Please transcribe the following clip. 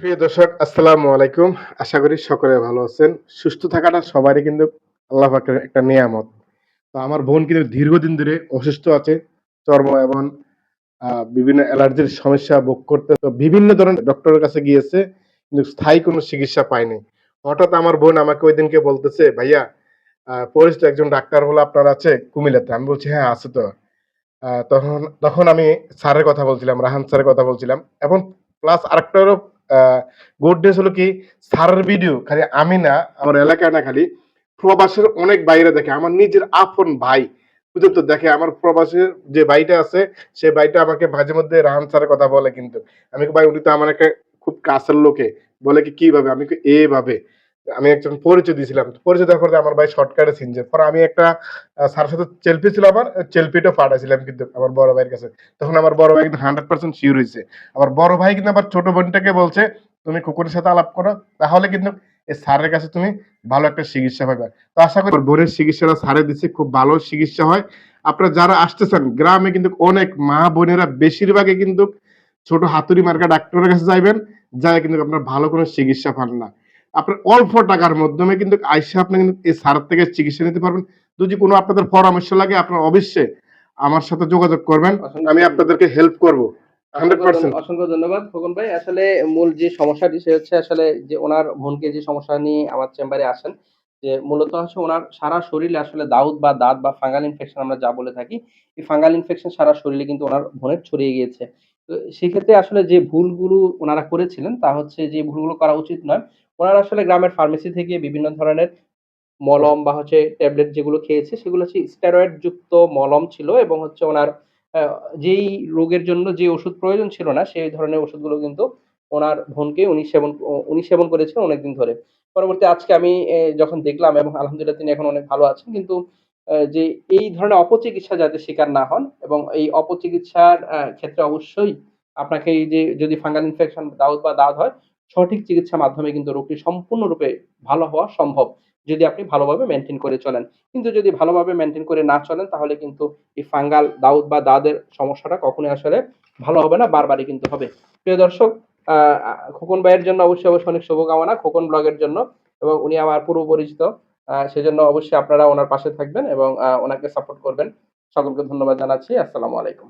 প্রিয় দর্শক আসসালামু আলাইকুম। আশা করি সকলে ভালো আছেন। সুস্থ থাকাটা সবারই কিন্তু আল্লাহ পাকের একটা নেয়ামত। তো আমার বোন কিন্তু দীর্ঘদিন ধরে অসুস্থ আছে। চর্ম এবং আ বিভিন্ন অ্যালার্জির সমস্যা ভোগ করতে তো বিভিন্ন ধরনের ডক্টরের কাছে গিয়েছে। কিন্তু স্থায়ী কোনো চিকিৎসা পায়নি। হঠাৎ আমার বোন আমাকে ঐদিনকে বলতেছে, "ভাইয়া পরিচিত একজন ডাক্তার হলো আপনার আছে কুমিল্লাতে।" আমি বলছি, "হ্যাঁ, আছে তো।" তখন তখন আমি স্যারের কথা বলছিলাম, রাহান স্যারের কথা বলছিলাম এবং প্লাস আরেকটারও আ গুড নিউজ হলো কি স্যারের ভিডিও খালি আমি না, আমার এলাকায় না খালি প্রবাসের অনেক ভাইরা দেখে। আমার নিজের আপন ভাই পর্যন্ত দেখে। আমার প্রবাসের যে ভাইটা আছে, সে ভাইটা আমাকে মাঝে মধ্যে রাহান স্যারের কথা বলে কিন্তু। আমি কই, "ভাই উনি তো আমার একটা খুব কাছের লোকে।" বলে কি, "কিভাবে?" আমি কই, "এভাবে।" আমি একজন পরিচয় দিয়েছিলাম। পরিচয় দেওয়ার পরে আমার ভাই শর্টকাটে চিনছে। পরে আমি একটা স্যারের সাথে চেলফি ছিল আমার, চেলফিটা পাঠাইছিলাম কিন্তু আমার বড় ভাইয়ের কাছে। তখন আমার বড় ভাই কিন্তু 100% সিউর হইছে। আমার বড় ভাই কিন্তু আমার ছোট বোনটাকে বলছে, "তুমি খোকনের সাথে আলাপ করো। তাহলে কিন্তু এই স্যারের কাছে তুমি ভালো একটা চিকিৎসা পাইবা।" তো আশা করি বোনের চিকিৎসাটা স্যারে দিচ্ছে, খুব ভালো চিকিৎসা হয়। আপনারা যারা আসতেছেন গ্রামে কিন্তু অনেক মা বোনেরা বেশিরভাগই কিন্তু ছোট হাতুড়ি মার্কা ডাক্তারের কাছে যাইবেন, যায়া কিন্তু আপনার ভালো কোনো চিকিৎসা পান না। আপনার অল্প টাকার মাধ্যমে কিন্তু আইসা আপনি কিন্তু এই স্যারের থেকে চিকিৎসা নিতে পারবেন। যদি কোনো আপনাদের পরামর্শ লাগে আপনারা অবশ্যই আমার সাথে যোগাযোগ করবেন। আমি আপনাদেরকে হেল্প করব। 100%। অসংখ্য ধন্যবাদ খোকন ভাই। আসলে মূল যে সমস্যাটি সে হচ্ছে আসলে যে উনার বোনকে যে সমস্যা নিয়ে আমার চেম্বারে আসেন, যে মূলত হচ্ছে উনার সারা শরীরে আসলে দাউদ বা দাঁত বা ফাঙ্গাল ইনফেকশন আমরা যা বলে থাকি, এই ফাঙ্গাল ইনফেকশন সারা শরীরে কিন্তু উনার বোনের ছড়িয়ে গিয়েছে। তো সেক্ষেত্রে আসলে যে ভুলগুলো উনারা করেছিলেন তা হচ্ছে যে ভুলগুলো করা উচিত নয়। উনারা আসলে গ্রামের ফার্মেসি থেকে বিভিন্ন ধরনের মলম বা হচ্ছে ট্যাবলেট যেগুলো খেয়েছে সেগুলো হচ্ছে স্টেরয়েড যুক্ত মলম ছিল এবং হচ্ছে উনার আ যেই রোগের জন্য যে ওষুধ প্রয়োজন ছিল না, সেই ধরনের ওষুধগুলো কিন্তু উনার বোনকে উনি সেবন করেছেন অনেকদিন ধরে। পরবর্তী আজকে আমি যখন দেখলাম এবং আলহামদুলিল্লাহ তিনি এখন অনেক ভালো আছেন। কিন্তু যে এই ধরনের অপচিকিৎসা যাতে শিকার না হন এবং এই অপচিকিৎসার ক্ষেত্রে অবশ্যই আপনাকে এই যে যদি ফাঙ্গাল ইনফেকশন দাউদ বা দাঁত হয়, সঠিক চিকিৎসার মাধ্যমে কিন্তু রোগটি সম্পূর্ণরূপে ভালো হওয়া সম্ভব। যদি আপনি ভালোভাবে মেইনটেইন করে চলেন। কিন্তু যদি ভালোভাবে মেইনটেইন করে না চলেন তাহলে কিন্তু এই ফাঙ্গাল দাউদ বা দাঁতের সমস্যাটা কখনোই আসলে ভালো হবে না, বারবারই কিন্তু হবে। প্রিয় দর্শক, আ আ খোকন ভাইয়ের জন্য অবশ্যই অনেক শুভকামনা খোকন ব্লগের জন্য এবং উনি আমার পূর্ব পরিচিত। সেজন্য অবশ্যই আপনারা উনার পাশে থাকবেন এবং উনাকে সাপোর্ট করবেন। সকলকে ধন্যবাদ জানাচ্ছি। আসসালামু আলাইকুম।